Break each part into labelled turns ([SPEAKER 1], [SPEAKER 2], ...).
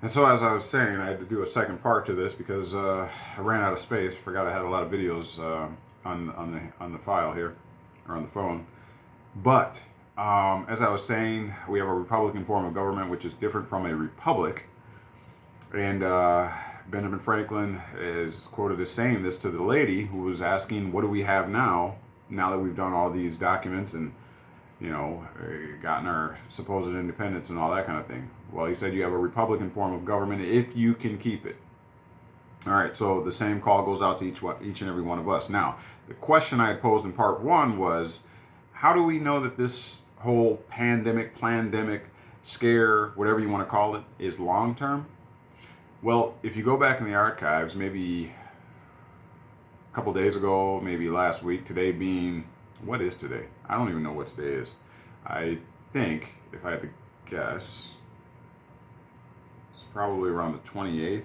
[SPEAKER 1] And so, as I was saying, I had to do a second part to this because I ran out of space. Forgot I had a lot of videos on the file here, or on the phone. But as I was saying, we have a Republican form of government, which is different from a republic. And Benjamin Franklin is quoted as saying this to the lady who was asking, "What do we have now? Now that we've done all these documents and gotten our supposed independence and all that kind of thing." Well, he said you have a Republican form of government if you can keep it. All right, so the same call goes out to each and every one of us. Now, the question I had posed in part one was, how do we know that this whole pandemic, scare, whatever you want to call it, is long term? Well, if you go back in the archives, maybe a couple days ago, maybe last week, today being, what is today? I don't even know what today is. I think, if I had to guess, it's probably around the 28th.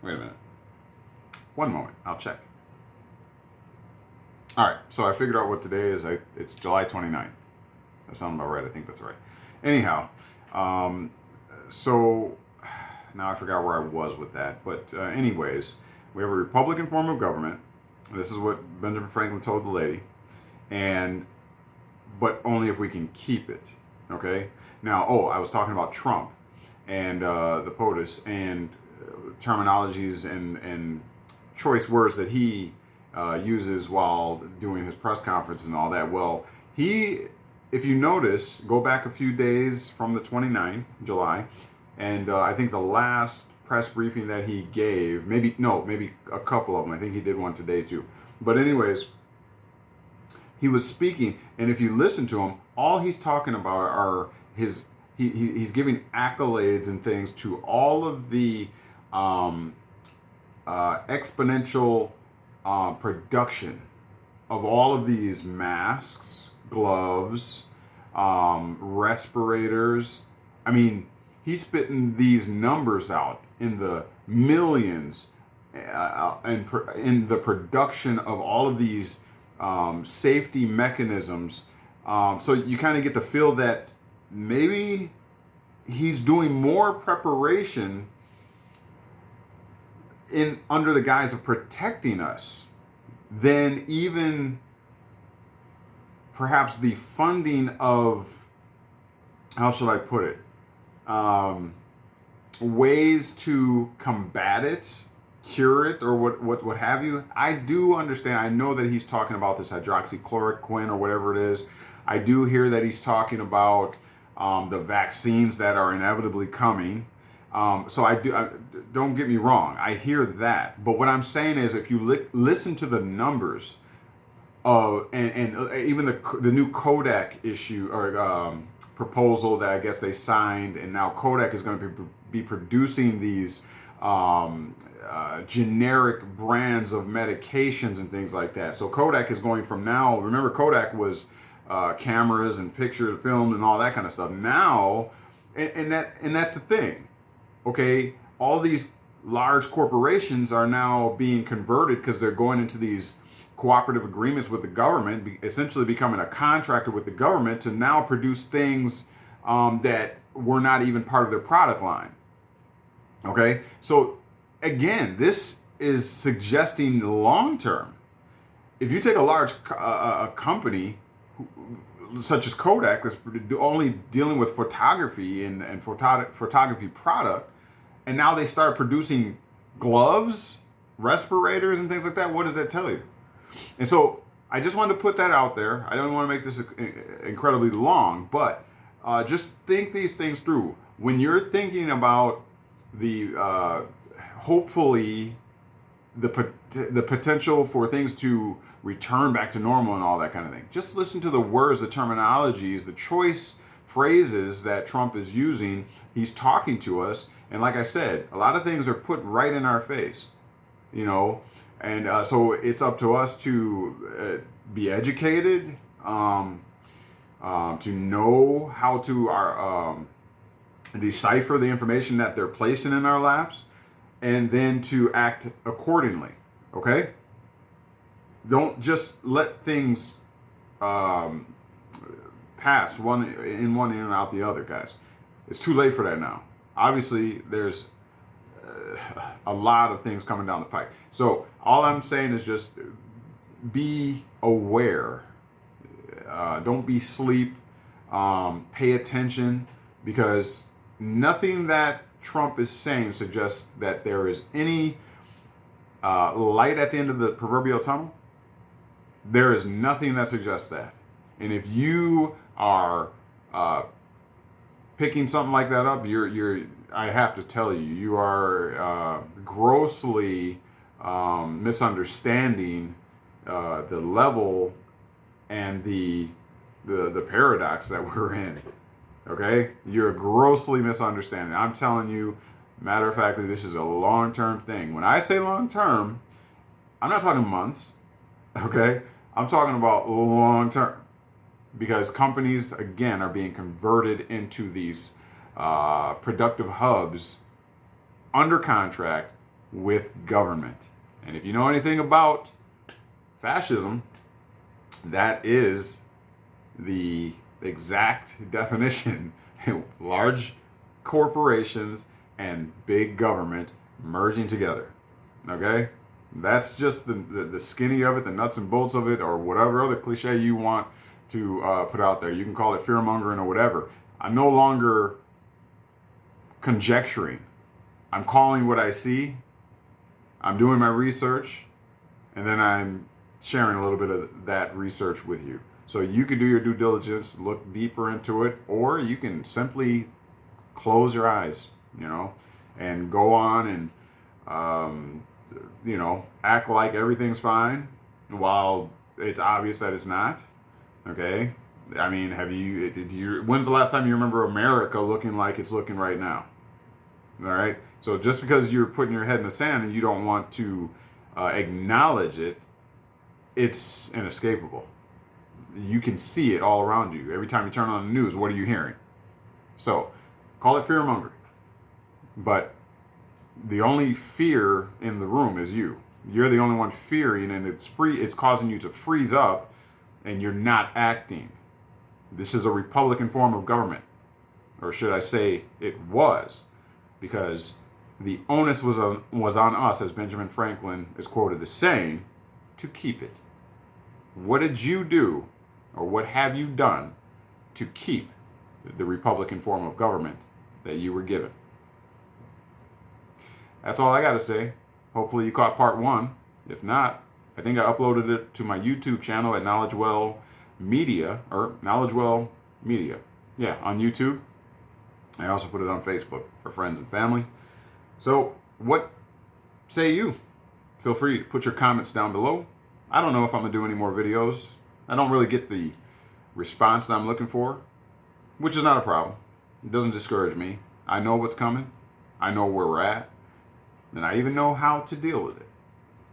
[SPEAKER 1] Wait a minute. One moment, I'll check. All right, so I figured out what today is. It's July 29th. That sounds about right. I think that's right. Anyhow, so now I forgot where I was with that. But anyways, we have a Republican form of government. This is what Benjamin Franklin told the lady, and but only if we can keep it. Okay. Now, I was talking about Trump and the POTUS and terminologies and choice words that he uses while doing his press conference and all that. Well, if you notice, go back a few days from the 29th, July, and I think the last press briefing that he gave, maybe a couple of them. I think he did one today too. But anyways, he was speaking, and if you listen to him, all he's talking about are he's giving accolades and things to all of the exponential production of all of these masks, gloves, respirators. I mean, he's spitting these numbers out in the millions, and in the production of all of these safety mechanisms. So you kind of get the feel that maybe he's doing more preparation in under the guise of protecting us than even perhaps the funding of, how should I put it, ways to combat it, cure it, or what have you. I do understand. I know that he's talking about this hydroxychloroquine or whatever it is. I do hear that he's talking about the vaccines that are inevitably coming. So don't get me wrong. I hear that. But what I'm saying is, if you listen to the numbers and even the new Kodak issue or proposal that I guess they signed, and now Kodak is going to be producing these generic brands of medications and things like that. So Kodak is going from now. Remember, Kodak was cameras and picture film and all that kind of stuff. Now, and that's the thing. Okay, all these large corporations are now being converted because they're going into these cooperative agreements with the government, essentially becoming a contractor with the government to now produce things that were not even part of their product line. Okay, so again, this is suggesting long term. If you take a large company such as Kodak, that's only dealing with photography and photography product, and now they start producing gloves, respirators, and things like that, what does that tell you? And so I just wanted to put that out there. I don't want to make this incredibly long, but just think these things through. When you're thinking about the hopefully the potential for things to return back to normal and all that kind of thing, just listen to the words, the terminologies, the choice phrases that Trump is using. He's talking to us, and like I said, a lot of things are put right in our face, and so it's up to us to be educated, to know how to decipher the information that they're placing in our laps, and then to act accordingly. Okay? Don't just let things pass one in and out the other, guys. It's too late for that now. obviously there's a lot of things coming down the pike. So all I'm saying is just be aware. Don't be asleep. Pay attention, because nothing that Trump is saying suggests that there is any light at the end of the proverbial tunnel. There is nothing that suggests that. And if you are picking something like that up, I have to tell you, you are grossly misunderstanding the level and the paradox that we're in. Okay, you're grossly misunderstanding. I'm telling you, matter of fact, this is a long-term thing. When I say long-term, I'm not talking months. Okay, I'm talking about long-term, because companies again are being converted into these productive hubs under contract with government. And if you know anything about fascism, that is the exact definition. Large corporations and big government merging together. Okay? That's just the skinny of it, the nuts and bolts of it, or whatever other cliche you want to put out there. You can call it fearmongering or whatever. I'm no longer conjecturing. I'm calling what I see. I'm doing my research, and then I'm sharing a little bit of that research with you. So you can do your due diligence, look deeper into it, or you can simply close your eyes, and go on and, act like everything's fine while it's obvious that it's not. Okay? I mean, when's the last time you remember America looking like it's looking right now? All right? So just because you're putting your head in the sand and you don't want to acknowledge it, it's inescapable. You can see it all around you. Every time you turn on the news, what are you hearing? So, call it fearmongering. But the only fear in the room is you. You're the only one fearing, and it's causing you to freeze up, and you're not acting. This is a Republican form of government. Or should I say it was, because the onus was on us, as Benjamin Franklin is quoted as saying, to keep it. What did you do, or what have you done to keep the Republican form of government that you were given? That's all I got to say. Hopefully you caught part one. If not, I think I uploaded it to my YouTube channel at Knowledgewell Media, or Knowledgewell Media. Yeah, on YouTube. I also put it on Facebook for friends and family. So, what say you? Feel free to put your comments down below. I don't know if I'm going to do any more videos. I don't really get the response that I'm looking for, which is not a problem. It doesn't discourage me. I know what's coming. I know where we're at. And I even know how to deal with it.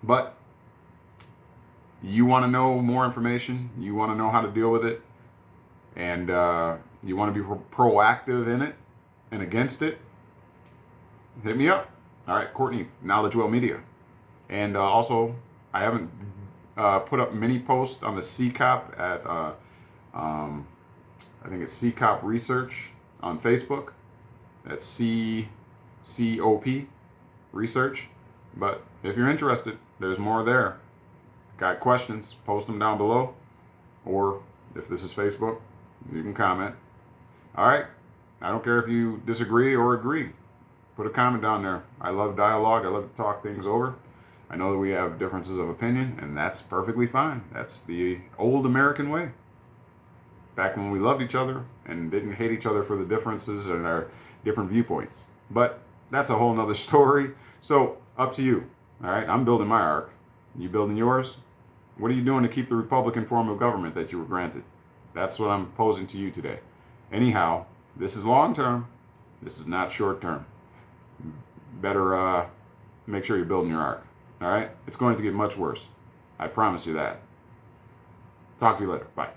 [SPEAKER 1] But you want to know more information. You want to know how to deal with it. And you want to be proactive in it and against it. Hit me up. All right, Courtney, Knowledgewell Media. And also, I haven't put up many posts on the CCOP at, I think it's CCOP Research on Facebook. That's CCOP Research. But if you're interested, there's more there. Got questions, post them down below. Or if this is Facebook, you can comment. All right. I don't care if you disagree or agree. Put a comment down there. I love dialogue. I love to talk things over. I know that we have differences of opinion, and that's perfectly fine. That's the old American way. Back when we loved each other and didn't hate each other for the differences and our different viewpoints. But that's a whole nother story. So, up to you. All right, I'm building my ark. You building yours? What are you doing to keep the Republican form of government that you were granted? That's what I'm posing to you today. Anyhow, this is long term. This is not short term. Better make sure you're building your ark. All right? It's going to get much worse. I promise you that. Talk to you later. Bye.